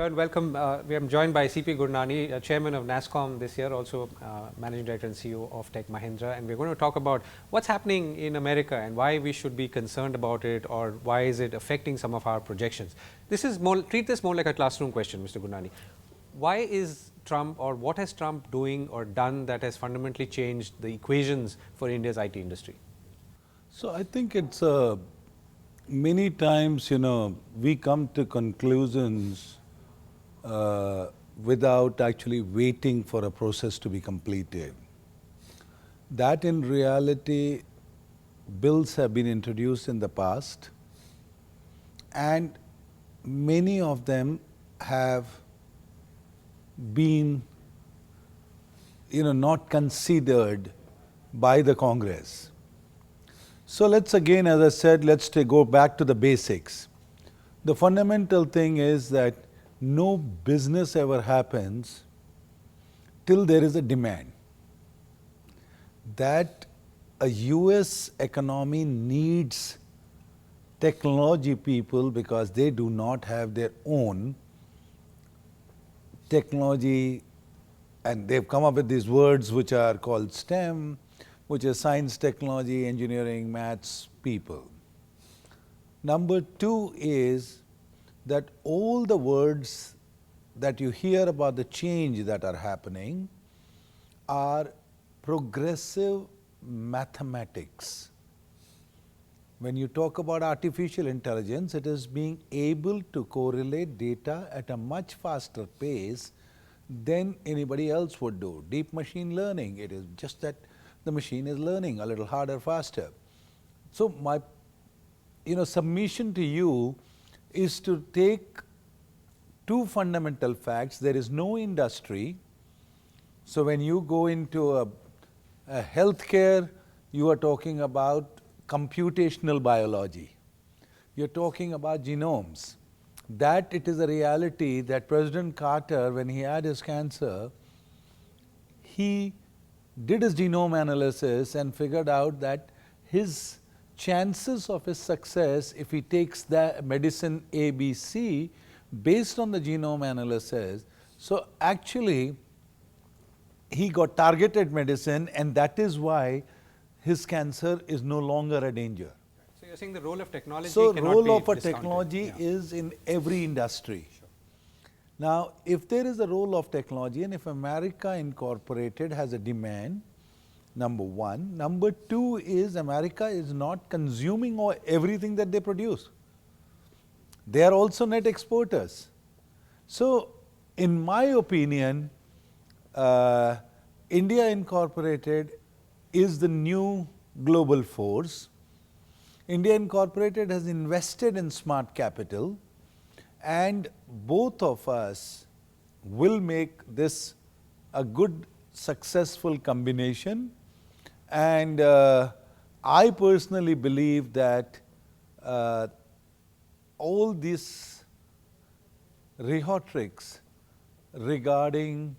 Hello and welcome. We are joined by C P Gurnani, Chairman of Nasscom this year, also Managing Director and CEO of Tech Mahindra. And we're going to talk about what's happening in America and why we should be concerned about it, or why is it affecting some of our projections. Treat this more like a classroom question, Mr. Gurnani. Why is Trump, or what has Trump doing or done that has fundamentally changed the equations for India's IT industry? So I think it's many times, we come to conclusions without actually waiting for a process to be completed. That in reality, bills have been introduced in the past, and many of them have been, not considered by the Congress. So let's again, as I said, let's go back to the basics. The fundamental thing is that no business ever happens till there is a demand. That a US economy needs technology people because they do not have their own technology, and they've come up with these words which are called STEM, which is science, technology, engineering, maths people. Number two is that all the words that you hear about the change that are happening are progressive mathematics. When you talk about artificial intelligence, it is being able to correlate data at a much faster pace than anybody else would do. Deep machine learning, it is just that the machine is learning a little harder, faster. So my submission to you is to take two fundamental facts. There is no industry. So when you go into a healthcare, you are talking about computational biology. You're talking about genomes. That it is a reality that President Carter, when he had his cancer, he did his genome analysis and figured out that his chances of his success, if he takes the medicine ABC based on the genome analysis, so actually he got targeted medicine, and that is why his cancer is no longer a danger. So you're saying the role of technology So cannot role be of a discounted. technology is in every industry. Sure. Now, if there is a role of technology, and if America Incorporated has a demand, number one. Number two is America is not consuming everything that they produce. They are also net exporters. So, in my opinion, India Incorporated is the new global force. India Incorporated has invested in smart capital, and both of us will make this a good, successful combination. And I personally believe that all these rhetorics regarding,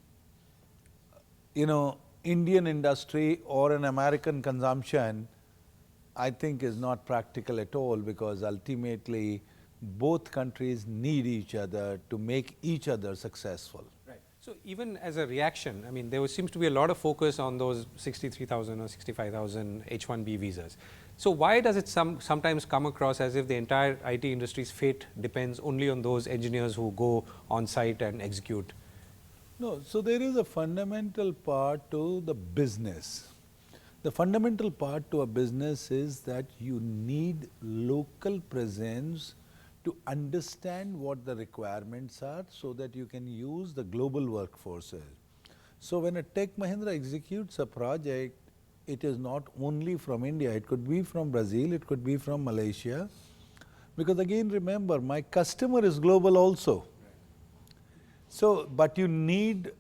Indian industry or an American consumption, I think is not practical at all, because ultimately both countries need each other to make each other successful. Right. So even as a reaction, I mean, there seems to be a lot of focus on those 63,000 or 65,000 H-1B visas. So why does it sometimes come across as if the entire IT industry's fate depends only on those engineers who go on site and execute? No, so there is a fundamental part to the business. The fundamental part to a business is that you need local presence to understand what the requirements are, so that you can use the global workforces. So when a Tech Mahindra executes a project, it is not only from India, it could be from Brazil, it could be from Malaysia, because again remember, my customer is global also. So, but you need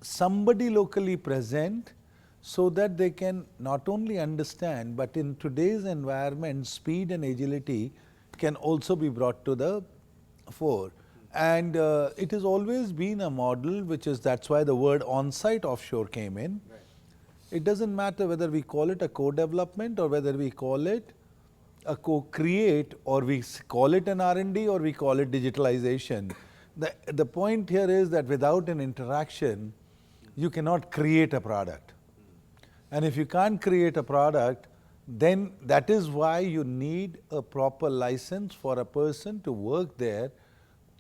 somebody locally present so that they can not only understand, but in today's environment, speed and agility can also be brought to the fore. And it has always been a model which is, that's why the word on-site offshore came in. Right. It doesn't matter whether we call it a co-development or whether we call it a co-create, or we call it an R&D, or we call it digitalization. The point here is that without an interaction, you cannot create a product. And if you can't create a product, then that is why you need a proper license for a person to work there,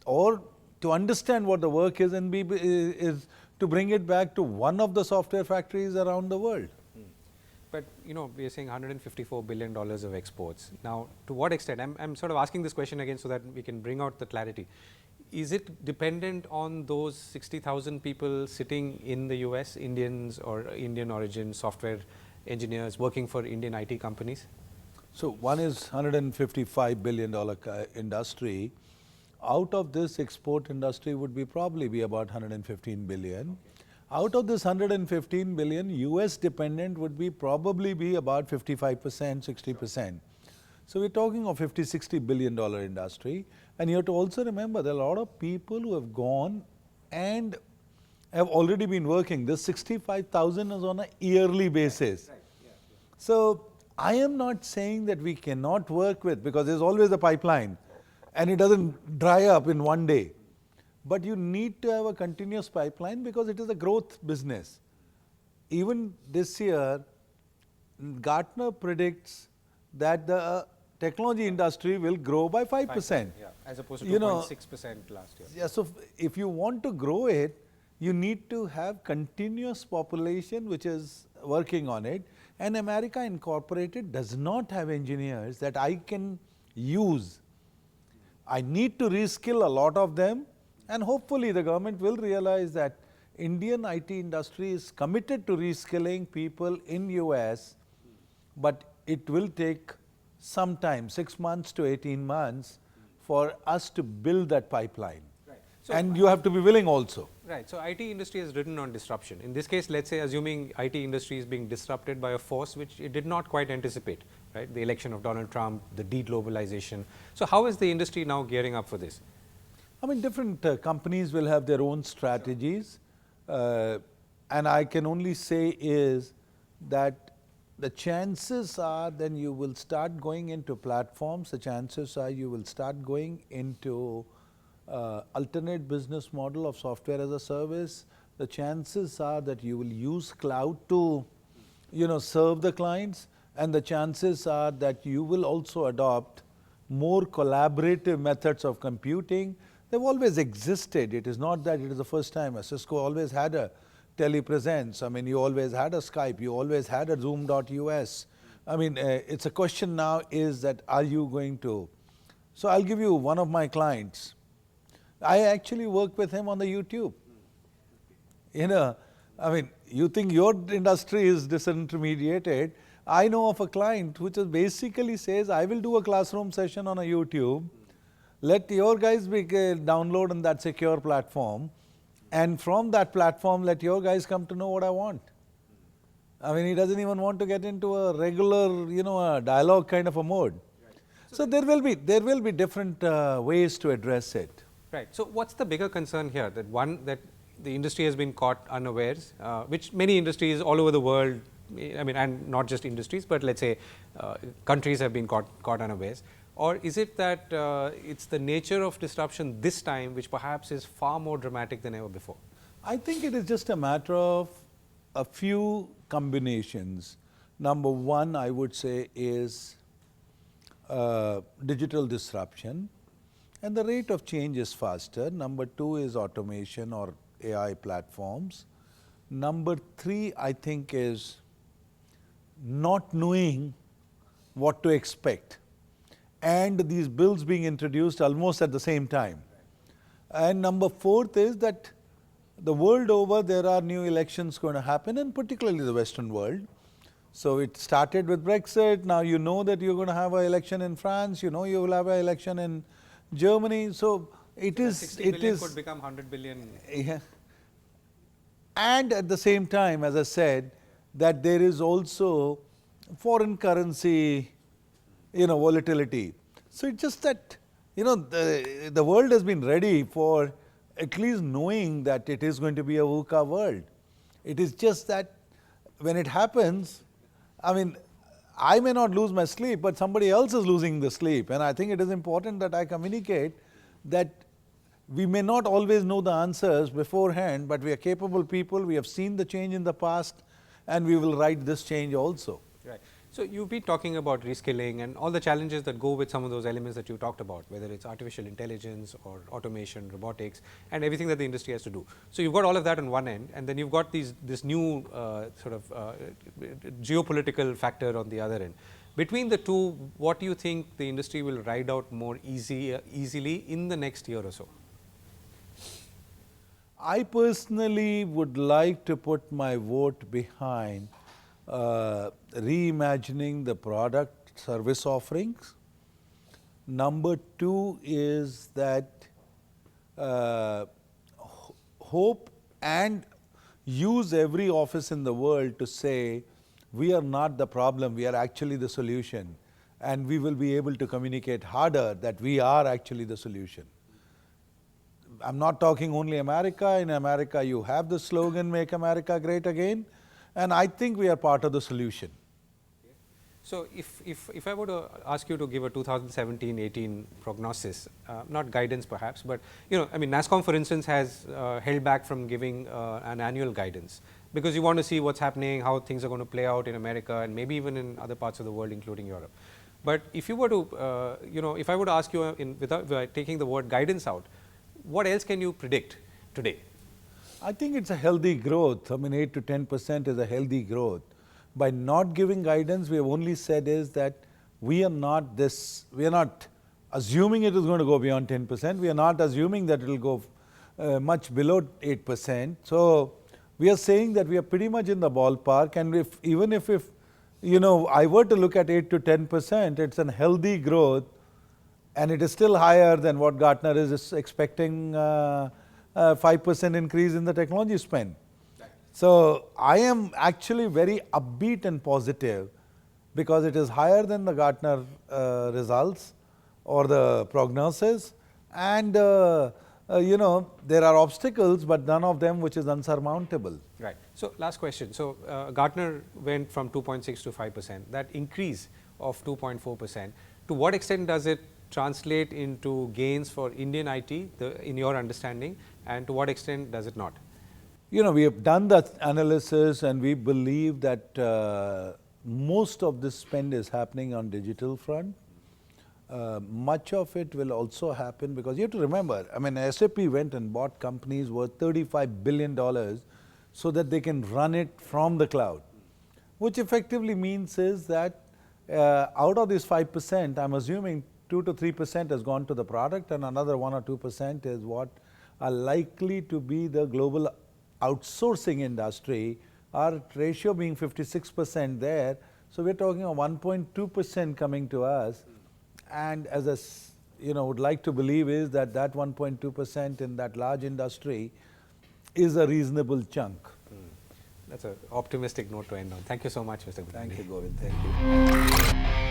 or to understand what the work is and is to bring it back to one of the software factories around the world. But you know, we are saying $154 billion of exports. Now, to what extent? I'm sort of asking this question again so that we can bring out the clarity. Is it dependent on those 60,000 people sitting in the US, Indians or Indian origin software engineers working for Indian IT companies? So one is $155 billion industry. Out of this, export industry would be probably be about 115 billion. Okay. Out of this 115 billion, US dependent would be probably be about 55%, 60%. So we're talking of $50–60 billion industry. And you have to also remember there are a lot of people who have gone and have already been working. This 65,000 is on a yearly basis. Right. Yeah. So I am not saying that we cannot work with, because there's always a pipeline and it doesn't dry up in one day. But you need to have a continuous pipeline because it is a growth business. Even this year, Gartner predicts that the technology industry will grow by 5%. Yeah, as opposed to 2.6% last year. Yeah, so if you want to grow it, you need to have continuous population which is working on it. And America Incorporated does not have engineers that I can use. I need to reskill a lot of them, and hopefully the government will realize that Indian IT industry is committed to reskilling people in US, but it will take some time, 6 months to 18 months, for us to build that pipeline. Right. So and you have to be willing also. Right. So IT industry is ridden on disruption. In this case, let's say assuming IT industry is being disrupted by a force which it did not quite anticipate, right? The election of Donald Trump, the de-globalization. So how is the industry now gearing up for this? I mean, different companies will have their own strategies. And I can only say is that the chances are then you will start going into platforms, the chances are you will start going into alternate business model of software as a service. The chances are that you will use cloud to, serve the clients, and the chances are that you will also adopt more collaborative methods of computing. They've always existed. It is not that it is the first time. Cisco always had a telepresence. I mean, you always had a Skype. You always had a Zoom.us. I mean, it's a question now is that are you going to? So I'll give you one of my clients. I actually work with him on the YouTube. I mean, you think your industry is disintermediated. I know of a client which basically says, I will do a classroom session on a YouTube. Let your guys download on that secure platform, and from that platform, let your guys come to know what I want. I mean, he doesn't even want to get into a regular, a dialogue kind of a mode. Right. So there will be different ways to address it. Right. So what's the bigger concern here? That one, that the industry has been caught unawares, which many industries all over the world, I mean, and not just industries, but let's say countries have been caught unawares. Or is it that it's the nature of disruption this time which perhaps is far more dramatic than ever before? I think it is just a matter of a few combinations. Number one, I would say, is digital disruption, and the rate of change is faster. Number two is automation or AI platforms. Number three, I think, is not knowing what to expect, and these bills being introduced almost at the same time. And number fourth is that the world over there are new elections going to happen, and particularly the Western world. So it started with Brexit. Now you know that you're going to have an election in France. You know you will have an election in Germany. So it is. 60 billion could become 100 billion. Yeah. And at the same time, as I said, that there is also foreign currency, volatility. So it's just that, the world has been ready for at least knowing that it is going to be a VUCA world. It is just that when it happens, I mean, I may not lose my sleep, but somebody else is losing the sleep. And I think it is important that I communicate that We may not always know the answers beforehand, but we are capable people, we have seen the change in the past, and we will ride this change also. Right. So, you've been talking about reskilling and all the challenges that go with some of those elements that you talked about, whether it's artificial intelligence or automation, robotics, and everything that the industry has to do. So, you've got all of that on one end, and then you've got this new geopolitical factor on the other end. Between the two, what do you think the industry will ride out more easily in the next year or so? I personally would like to put my vote behind reimagining the product service offerings. Number two is that hope and use every office in the world to say, we are not the problem, we are actually the solution, and we will be able to communicate harder that we are actually the solution. I'm not talking only America. In America, you have the slogan, Make America Great Again, and I think we are part of the solution. So, if I were to ask you to give a 2017-18 prognosis, not guidance perhaps, but I mean Nasscom for instance has held back from giving an annual guidance, because you want to see what's happening, how things are going to play out in America and maybe even in other parts of the world including Europe. But if you were to, if I were to ask you without taking the word guidance out, what else can you predict today? I think it's a healthy growth. I mean 8 to 10% is a healthy growth. By not giving guidance, we have only said is that we are not assuming it is going to go beyond 10%. We are not assuming that it will go much below 8%. So, we are saying that we are pretty much in the ballpark, and even if I were to look at 8 to 10%, it's a healthy growth, and it is still higher than what Gartner is expecting 5% increase in the technology spend. So, I am actually very upbeat and positive because it is higher than the Gartner results or the prognosis, and there are obstacles, but none of them which is unsurmountable. Right. So, last question. So, Gartner went from 2.6 to 5%, that increase of 2.4%, to what extent does it translate into gains for Indian IT in your understanding, and to what extent does it not? We have done the analysis, and we believe that most of this spend is happening on digital front. Much of it will also happen because you have to remember, I mean SAP went and bought companies worth $35 billion so that they can run it from the cloud, which effectively means is that out of this 5%, I'm assuming 2 to 3% has gone to the product, and another 1 or 2% is what are likely to be the global outsourcing industry, our ratio being 56% there. So, we are talking of 1.2% coming to us, and as a would like to believe is that 1.2% in that large industry is a reasonable chunk. That's an optimistic note to end on. Thank you so much, Mr. Gurnani. Thank you, Govind. Thank you.